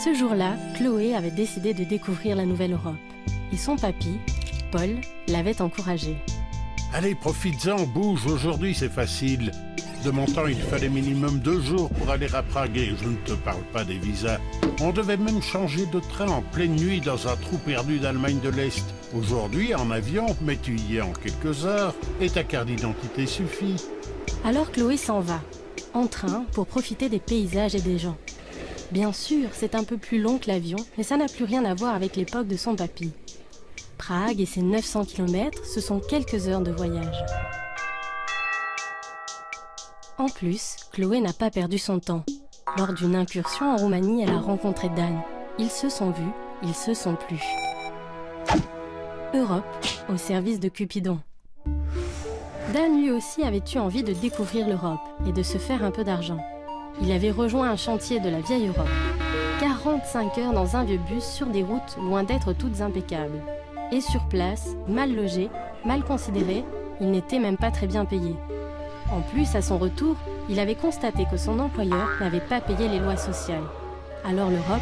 Ce jour-là, Chloé avait décidé de découvrir la nouvelle Europe. Et son papy, Paul, l'avait encouragée. Allez, profites-en, bouge, aujourd'hui c'est facile. De mon temps, il fallait minimum 2 jours pour aller à Prague et je ne te parle pas des visas. On devait même changer de train en pleine nuit dans un trou perdu d'Allemagne de l'Est. Aujourd'hui, en avion, mais tu y es en quelques heures et ta carte d'identité suffit. Alors Chloé s'en va, en train, pour profiter des paysages et des gens. Bien sûr, c'est un peu plus long que l'avion, mais ça n'a plus rien à voir avec l'époque de son papy. Prague et ses 900 km, ce sont quelques heures de voyage. En plus, Chloé n'a pas perdu son temps. Lors d'une incursion en Roumanie, elle a rencontré Dan. Ils se sont vus, ils se sont plu. Europe, au service de Cupidon. Dan lui aussi avait eu envie de découvrir l'Europe et de se faire un peu d'argent. Il avait rejoint un chantier de la vieille Europe. 45 heures dans un vieux bus sur des routes loin d'être toutes impeccables. Et sur place, mal logé, mal considéré, il n'était même pas très bien payé. En plus, à son retour, il avait constaté que son employeur n'avait pas payé les lois sociales. Alors l'Europe...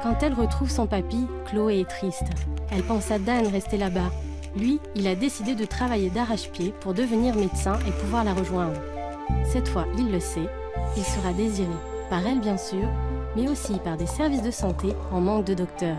Quand elle retrouve son papy, Chloé est triste. Elle pense à Dan resté là-bas. Lui, il a décidé de travailler d'arrache-pied pour devenir médecin et pouvoir la rejoindre. Cette fois, il le sait, il sera désiré, par elle bien sûr, mais aussi par des services de santé en manque de docteurs.